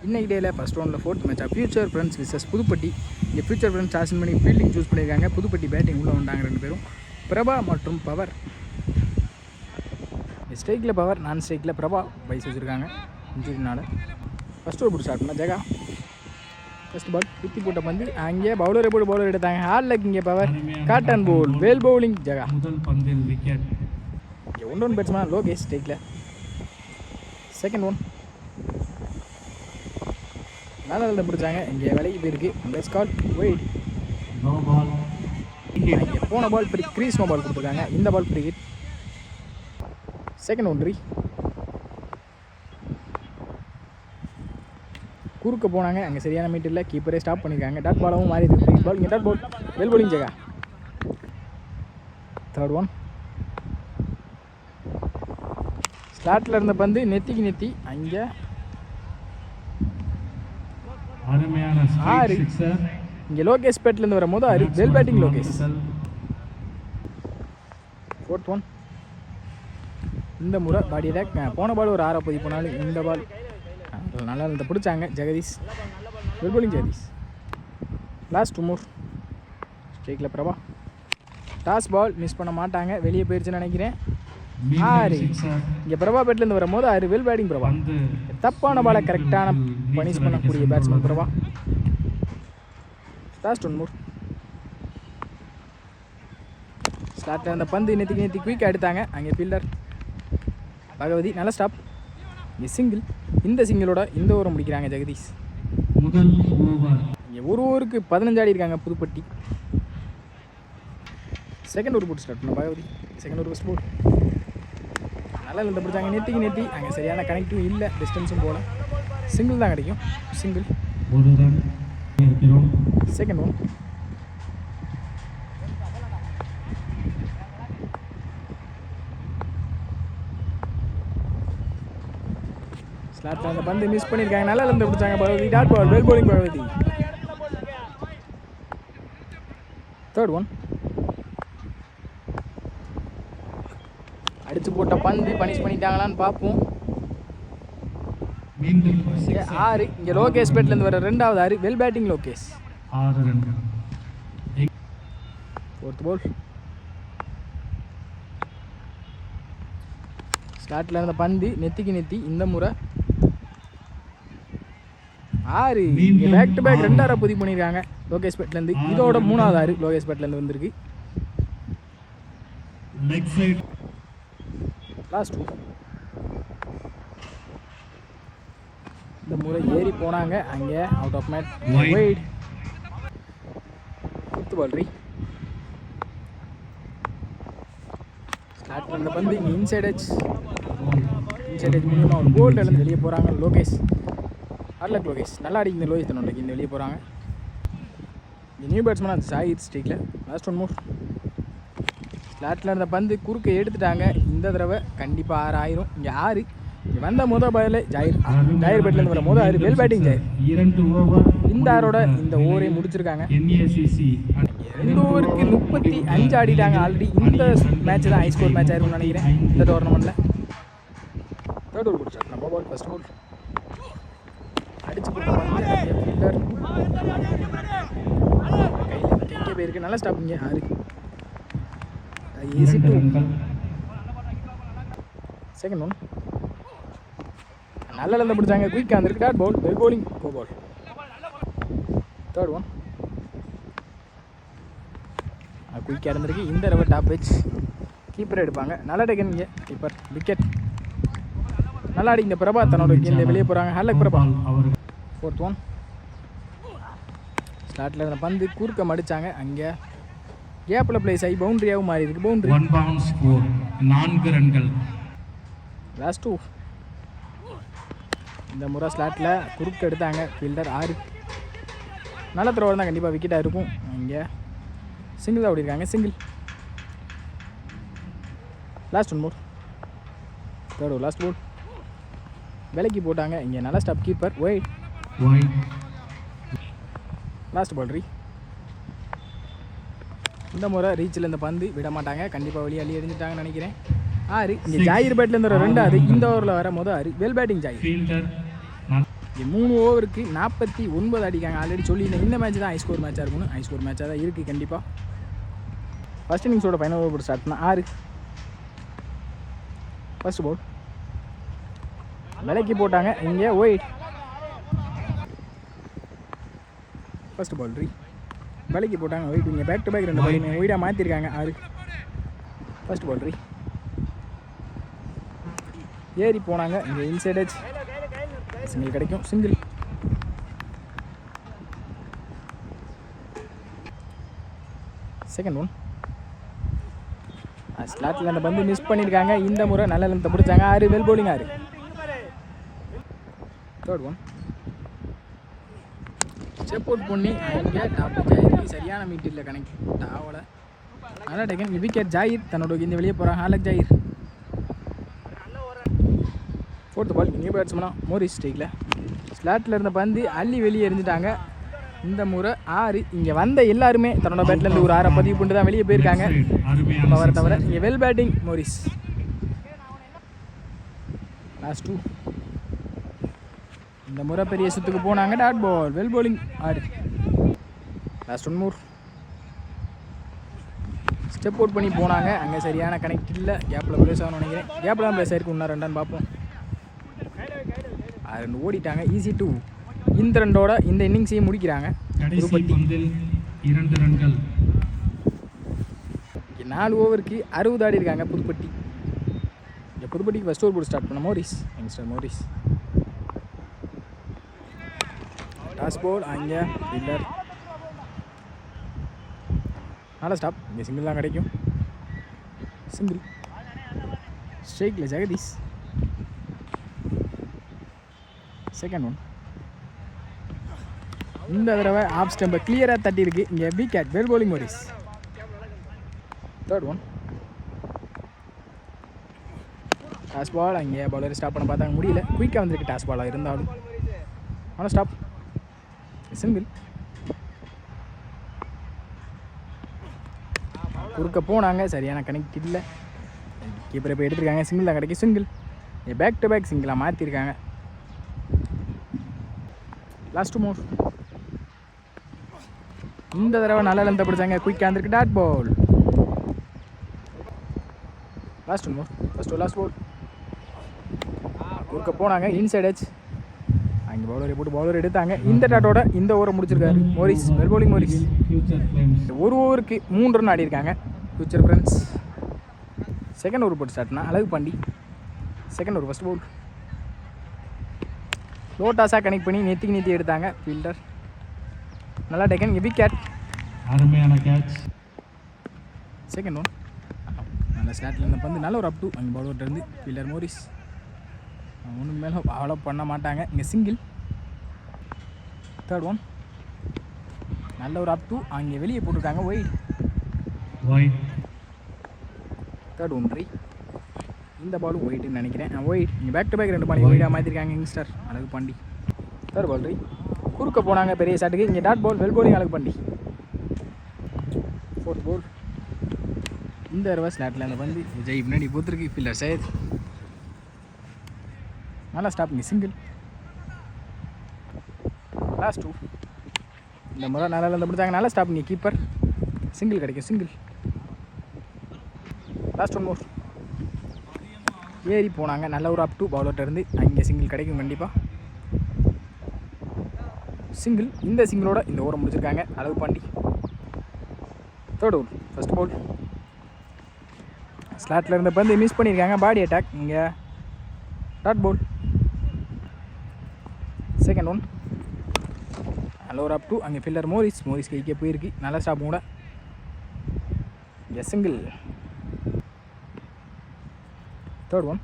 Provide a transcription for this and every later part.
இன்னைக்கு டேயில் ஃபஸ்ட் ரவுண்டில் ஃபோர்த் மேட்சாக ஃபியூச்சர் ஃப்ரெண்ட்ஸ் விசஸ் புதுப்பட்டி. இங்கே ஃபியூச்சர் ஃப்ரெண்ட்ஸ் சார்ஜ் பண்ணி ஃபீல்டிங் சூஸ் பண்ணியிருக்காங்க. புதுப்பட்டி பேட்டிங் உள்ளே வந்தாங்க ரெண்டு பேரும், பிரபா மற்றும் பவர். ஸ்ட்ரைக்கில் பவர், நான் ஸ்ட்ரைக்கில் பிரபா வைஸ் வச்சுருக்காங்க இன்ஜுரினால. ஃபஸ்ட் ஓவர் ஸ்டார்ட் பண்ணால் ஜெகா ஃபஸ்ட் பால் குத்தி போட்ட பந்து அங்கே பவுலரை போட்டு பவுலர் எடுத்தாங்க. ஹார்ட் லக் இங்கே பவர், காட்டன் போல், வேல் பவுலிங் ஜெகா. இங்கே 1-1 பேட்ஸ்மேன் லோகேஷ் ஸ்ட்ரைக்கில். செகண்ட் ஒன் நல்லா பிடிச்சாங்க. இங்கே விலைக்கு போயிருக்கு. பெஸ்ட் கால் வெயிட். இங்கே போன ball free, crease no ball கொடுத்துருக்காங்க. இந்த ball free hit. Second one ரீ குறுக்க போனாங்க. அங்கே சரியான மீட் இல்லை, கீப்பரே ஸ்டாப் பண்ணியிருக்காங்க. டாட் பாலவும் மாறி இருக்கு. Free ball. இங்கே dot ball, well bowling Jega. Third one ஸ்லாட்டில் இருந்த பந்து நெத்திக்கு நெத்தி அங்கே 6. இங்கே லோகேஷ் பேட்லேருந்து வரும்போது 6. Well batting Lokesh. Fourth one இந்த முறை பாடி அட்டாக். போன பால் ஒரு 6 பதிவு போனாலும் இந்த பால் நல்லா இந்த பிடிச்சாங்க. Jagadeesh well bowling Jagadeesh. Last 2 more ஸ்ட்ரைக்கில் பிரபா. டாஸ் பால் மிஸ் பண்ண மாட்டாங்க, வெளியே போயிடுச்சுன்னு நினைக்கிறேன். 6. இங்கே பிரபா பேட்லேருந்து வரும்போது 6. Well batting Prabha. தப்பான பாலை கரெக்டான பனிஷ் பண்ணக்கூடிய பேட்ஸ்மேன் பிரபா. லாஸ்ட் 1 மூர் ஸ்டார்ட்டில் அந்த பந்து நேற்று குயிக்காக எடுத்தாங்க. அங்கே ஃபீல்டர் பகவதி நல்ல ஸ்டாப். இங்கே சிங்கிள். இந்த சிங்கிளோட இந்த ஓவரை முடிக்கிறாங்க ஜெகதீஷ். முதல் ஓவர் இங்கே ஒரு ஓவருக்கு 15 ஆடி இருக்காங்க புதுப்பட்டி. செகண்ட் ஓவர் போட்டு ஸ்டார்ட் பண்ண பகவதி. செகண்ட் ஓவர் ஃபஸ்ட் போல் நல்லா இந்த பிடிச்சாங்க. நெத்தி அங்கே சரியான கனெக்டிவும் இல்லை, டிஸ்டன்ஸும் போல. சிங்கிள் தான் கிடைக்கும். சிங்கிள். செகண்ட் ஒன் ஸ்லாட்டில் அந்த பந்து மிஸ் பண்ணியிருக்காங்க. நல்லா இருந்து பிடிச்சாங்க Bhagavathi. Dot ball, well bowling Bhagavathi. Third one அடிச்சு போட்ட பந்து பனிஷ் பண்ணிட்டாங்களான்னு பார்ப்போம். 6. இங்கே லோகேஷ் பேட்லேருந்து வர 2வது 6. Well batting Lokesh. 6 ரன்கள். ஃபோர்த் பால் ஸ்டார்ட்டில் இருந்த பந்து நெத்திக்கு நெத்தி இந்த முறை 6. பேக் டு பேக் 2 6 பதிவு பண்ணியிருக்காங்க லோகேஷ் பேட்லேருந்து. இதோட 3வது 6 லோகேஷ் பேட்லேருந்து வந்திருக்கு. லாஸ்ட் 2 இந்த முறை ஏறி போனாங்க. அங்கே அவுட் ஆஃப் மேட் வைட். குத்து பால் ரீ. ஸ்டார்ட் பண்ண பந்து இங்கே இன்சைட் எட்ஜ் மூலியமாக ஒரு கோல்டு இழந்து வெளியே போகிறாங்க லோகேஷ். ஹார்ட் லோகேஷ் நல்லா அடிக்கிற லோகேஷ் தன்னோட இந்த வெளியே போகிறாங்க. இந்த நியூ பேட்ஸ்மேன் அது சாயித் ஸ்ட்ரீக்கில். லாஸ்ட் 1 மூர் ஸ்லாட்டில் இருந்த பந்து குறுக்க எடுத்துட்டாங்க. இந்த தடவை கண்டிப்பாக 6 ஆயிரும். இங்கே 6. இங்கே வந்த பால் ஜாயிர் பேட்லேருந்து வர 6. Well batting Zahir. 2 ஓவர் இந்த 6ஓட இந்த ஓவரே முடிச்சிருக்காங்க. 2 ஓவருக்கு 35 ஆடிட்டாங்க ஆல்ரெடி. இந்த மேட்ச் தான் ஹை ஸ்கோர் மேட்ச் ஆயிருக்கும்னு நினைக்கிறேன் இந்த டோர்னமெண்ட்டில். தேர்ட் ஓவர் முடிச்சாங்க. நம்ம பால் ஃபஸ்ட் ஓவர் அடிச்சு ஃபீல்டர் கையில் எங்கே போயிருக்கு. நல்லா ஸ்டாப்பிங்க 6. ஈஸி 2. செகண்ட் ஒன் நல்ல இருந்து பிடிச்சாங்க. குயிக்காக வந்துருக்கு. டாட் பால், வெல் பவுலிங் கோ பால். தேர்ட் ஒன் குயிக்காக இருந்திருக்கு. இந்த தடவை டாப் வெச் கீப்பர் எடுப்பாங்க. நல்லா டேக்கன் இங்கே கீப்பர் விக்கெட். நல்லா அடி இந்த பிரபா தன்னோட இந்த வெளியே போகிறாங்க. ஹேர்லக் பிரபா. ஃபோர்த் ஒன் ஸ்டார்ட்டில் இருந்த பந்து குறுக்க மடித்தாங்க. அங்கே கேப்பில் பிளேஸ் ஆகி பவுண்ட்ரியாகவும் மாறி இருக்கு. பவுண்ட்ரி 4 ரன்கள். லாஸ்ட் 2 இந்த முறை ஸ்லாட்டில் குறுக்க எடுத்தாங்க ஃபீல்டர் 6. நல்ல த்ரோவர் தான், கண்டிப்பாக விக்கெட்டாக இருக்கும். இங்கே சிங்கிள் தான் ஓடிருக்காங்க. சிங்கிள். லாஸ்ட் 1 மூர் தேர்ட் லாஸ்ட் போல் விலைக்கு போட்டாங்க. இங்கே நல்லா stop keeper wide. Last ball ரீ. இந்த முறை ரீச்சில் இந்த பந்து விட மாட்டாங்க, கண்டிப்பாக வெளியே அள்ளி எறிஞ்சிட்டாங்கன்னு நினைக்கிறேன். 6. இங்கே ஜாயிர் பேட்லேருந்து 2வது இந்த ஓவரில் வர 6. வெல் பேட்டிங் ஜாயிர். இங்கே 3 ஓவருக்கு 49 அடிக்காங்க. ஆல்ரெடி சொல்லியிருந்தேன் இந்த மேட்ச் தான் ஹை ஸ்கோர் மேட்சாக இருக்கும்னு. ஹை ஸ்கோர் மேட்சாக தான் இருக்குது கண்டிப்பாக. ஃபஸ்ட் இன்னிங்ஸோட ஃபைனல் ஓவர் போட்டு ஸ்டார்ட் பண்ணால் 6. ஃபஸ்ட் பால் விலைக்கு போட்டாங்க. இங்கே ஒயிட். ஃபஸ்ட் பால் 3 விலைக்கு போட்டாங்க ஒயிட். இங்கே பேக் டு பேக் 2 பால் ஒயிடாக மாற்றிருக்காங்க. 6. ஃபஸ்ட் பால் 3 ஏறி போனாங்க. இங்கே இன்சைட் எட்ஜ் சிங்கிள் கிடைக்கும். சிங்கிள். செகண்ட் ஒன் ஸ்லாட்டில் அந்த பந்து மிஸ் பண்ணியிருக்காங்க. இந்த முறை நல்ல லென்த்தை பிடிச்சாங்க. 6 well bowling. 6. Third one step out பண்ணி இங்கே டாப் ஜாயிருக்கு. சரியான மீட்டில் கனெக்ட் ஆகலை. நல்லா டேக்கன். விக்கெட். ஜாயிர் தன்னோட இந்த வெளியே போகிறாங்க. ஹாலக் ஜாயிர். ஃபோர்த் பால் நியூ பேட்ஸ்மனா மோரிஸ் ஸ்ட்ரைக்கில். ஸ்லாட்டில் இருந்த பந்து அள்ளி வெளியே எரிஞ்சிட்டாங்க. இந்த முறை 6. இங்கே வந்த எல்லாருமே தன்னோட பேட்லேருந்து ஒரு 6 பதிவு பண்ணிட்டு தான் வெளியே போயிருக்காங்க. பவர் தவிர இங்கே வெல் பேட்டிங் மோரிஸ். லாஸ்ட் 2. இந்த முறை பெரிய சுற்றுக்கு போனாங்க. Dot ball. Well bowling. 6. Last 1 more. Step out பண்ணி போனாங்க. அங்கே சரியான கனெக்ட் இல்லை. கேப்பில் ப்ளேஸ் ஆகணும்னு நினைக்கிறேன். கேப்பில் தான் ப்ளேஸ் ஆகிருக்கு. இன்னும் 2 பார்ப்போம். 2 ஓடிட்டாங்க. ஈஸி 2. இந்த 2ஓட இந்த இன்னிங்ஸையும் முடிக்கிறாங்க. 2 ரன்கள். 4 ஓவருக்கு 60 ஆடி இருக்காங்க புதுப்பட்டி. இங்கே புதுப்பட்டிக்கு ஃபஸ்ட் ஓவர் போட்டு ஸ்டார்ட் பண்ண Morris. Youngster Morris. Toss ball. அங்கே ஃபீல்டர். நல்ல ஸ்டாப். இங்கே சிங்கிள் தான் கிடைக்கும். சிங்கிள். ஸ்ட்ரைக்கில் ஜெகதீஷ். செகண்ட் ஒன் இந்த தடவை ஆஃப் ஸ்டம்பை கிளியராக தட்டியிருக்கு. இங்கே wicket. Well bowling Morris. Third one toss ball. அங்கே பவுலர் ஸ்டாப் பண்ண பார்த்தாங்க. முடியல. குயிக்காக வந்திருக்கு டாஸ் பாலாக இருந்தாலும். ஆனால் ஸ்டாப். சிங்கிள். குறுக்க போனாங்க. சரியான கனெக்ட் இல்லை. கீப்பரை போய் எடுத்துருக்காங்க. சிங்கிள் தான் கிடைக்கும். சிங்கிள். பேக் டு பேக் சிங்கிளாக மாற்றிருக்காங்க. Last 2 more. இந்த தடவை நல்ல லென்த்தை பிடிச்சாங்க. குயிக்காக இருந்திருக்கு. Dot ball. Last 1 more. First last ball. குறுக்க போனாங்க. Inside edge. அங்கே பவுலரை போட்டு பவுலர் எடுத்தாங்க. இந்த டாட்டோட இந்த ஓவரை முடிச்சிருக்காரு மோரிஸ். Well bowling Morris. 1 ஓவருக்கு 3 ரன் ஆடி இருக்காங்க. Future friends. செகண்ட் ஓவர் போட்டு ஸ்டார்ட்னா Azhagu Pandi. Second over first ball. லோட்டாஸாக கனெக்ட் பண்ணி நெத்தி எடுத்தாங்க. ஃபீல்டர் நல்லா டேக்கன். விக்கெட். அருமையான கேட்ச். செகண்ட் ஒன் நல்ல ஸ்லாட்டில் இருந்த பந்து நல்ல ஒரு அப் டூ. அங்கே பவுலர்கிட்ட இருந்து ஃபீல்டர் மோரிஸ். ஒன்றுக்கு மேலே அவ்வளோ பண்ண மாட்டாங்க. இங்கே சிங்கிள். தேர்ட் ஒன் நல்ல ஒரு அப் டூ. அங்கே வெளியே போட்டிருக்காங்க. ஒயிட். Third one 3. இந்த பாலும் ஒயிட்டுன்னு நினைக்கிறேன். ஒயிட். இங்கே பேக் டு பேக் 2 பால் ஒயிட்டாக மாற்றிருக்காங்க. யங்ஸ்டர் அழகு பாண்டி. தேர்ட் பால் 3 குறுக்க போனாங்க பெரிய ஷாட்டுக்கு. இங்கே டாட் பால். Well bowling. அழகு பாண்டி. ஃபோர்த் பால் இந்த தடவை ஸ்லாட்டில் அந்த பந்து விஜய் முன்னாடி போத்திருக்கு. ஃபீல்டர் சையத். நல்லா ஸ்டாப். இங்கே சிங்கிள். லாஸ்ட் 2. இந்த முறை நல்லா இருந்து பிடிச்சாங்க. நல்லா ஸ்டாப். இங்கே கீப்பர். சிங்கிள் கிடைக்கும். சிங்கிள். லாஸ்ட் 1 மோர். ஏறி போனாங்க. நல்ல ஒரு அப் டூ பவுலர்கிட்ட இருந்து. அங்கே சிங்கிள் கிடைக்கும் கண்டிப்பாக. சிங்கிள். இந்த சிங்கிளோட இந்த ஓவரை முடிச்சிருக்காங்க. Azhagu Pandi. Third over first ball. ஸ்லாட்டில் இருந்த பந்து மிஸ் பண்ணியிருக்காங்க. Body attack. இங்கே டாட் பால். செகண்ட் ஒன் நல்ல ஒரு அப் டூ. அங்கே ஃபீல்டர் மோரிஸ். மோரிஸ் கைக்கே போயிருக்கு. நல்ல ஸ்டாப் கூட. சிங்கிள். தேர்ட் ஒன்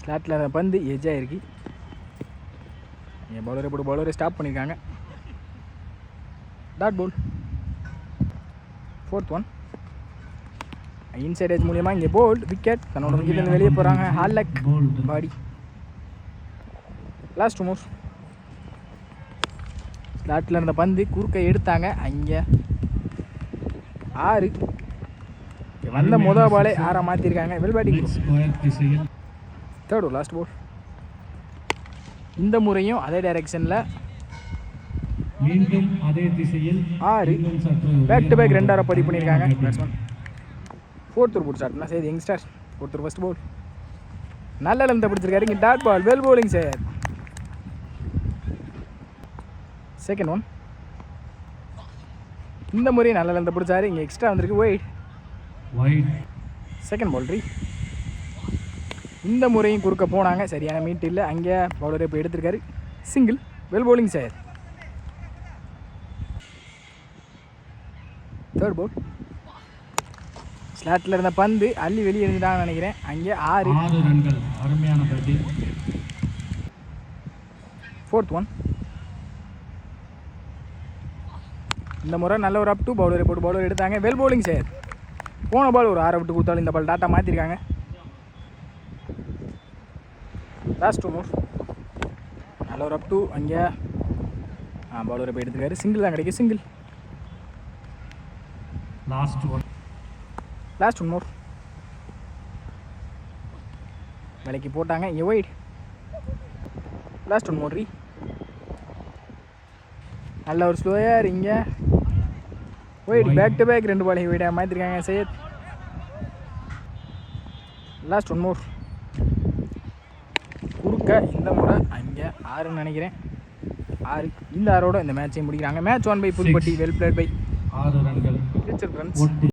ஸ்லாட்டில் இருந்த பந்து எஜ்ஜாக இருக்கு. இங்கே பவுலரை போட்டு பவுலரை ஸ்டாப் பண்ணியிருக்காங்க. Dot ball. Fourth one inside edge மூலியமாக இங்கே போல்ட். விக்கெட். தன்னோட விக்கெட்லேருந்து வெளியே போகிறாங்க. ஹாலக் பாடி. Last 2 more. ஸ்லாட்டில் இருந்த பந்து குறுக்க எடுத்தாங்க. அங்கே 6. வந்த முதல் பாலே 6 மாற்றிருக்காங்க. Well batting. Third over last ball. இந்த முறையும் அதே டைரெக்ஷனில் மீண்டும் அதே திசையில் 6 இன்னும் சற்று பேக் டு பேக் உயரமான 2 பதிவு பண்ணியிருக்காங்க batting. பேட்ஸ்மேன். 4th ஓவர் போட்டு ஸ்டார்ட்னா சரி யங்ஸ்டர் 4th ஓவர் ஃபஸ்ட் பால் நல்ல லென்த்தை பிடிச்சிருக்காரு. இங்கே dot ball well bowling sir. Second one இந்த முறையும் நல்ல லென்த்தை பிடிச்சாரு. இங்கே எக்ஸ்ட்ரா வந்திருக்கு ஒயிட். Wide. செகண்ட் பவுல்ட்ரி இந்த முறையும் குறுக்க போனாங்க. சரியான மீட் இல்லை. அங்கே பவுலரை இப்போ எடுத்திருக்காரு. Single well bowling sir. Third ball ஸ்லாட்டில் இருந்த பந்து அள்ளி வெளியே இருந்துட்டாங்கன்னு நினைக்கிறேன். அங்கே 6 6 ரன்கள். அருமையான பேட்டிங். 4th ஒன் இந்த முறை நல்ல ஒரு அப் டு பவுலரை போட்டு பவுலர் எடுத்தாங்க. Well bowling sir. போன பால் ஒரு 6 விட்டு கொடுத்தாலும் இந்த பால் டாட்டா மாற்றிருக்காங்க. லாஸ்ட் 2 மூவ் நல்ல ஒரு அப் டு அங்கே பவுலரை போய் எடுத்துருக்காரு. சிங்கிள் தான் கிடைக்கும். Single last one. லாஸ்ட் 1 மோர் விலைக்கு போட்டாங்க. இங்கே ஒயிட். லாஸ்ட் 1 மோர் நல்ல ஒரு ஸ்லோயர். இங்கே ஒயிட் பேக் டு பேக் 2 பால் ஒயிடாக மாற்றிருக்காங்க சையத். லாஸ்ட் 1 மோர் குறுக்க இந்த முறை அங்கே 6ன்னு நினைக்கிறேன். 6 இந்த 6ஓட இந்த மேட்சையும் முடிக்கிறாங்க. Match 1 by Pudhupatti. Well played by 6 ரன்கள். Richard runs.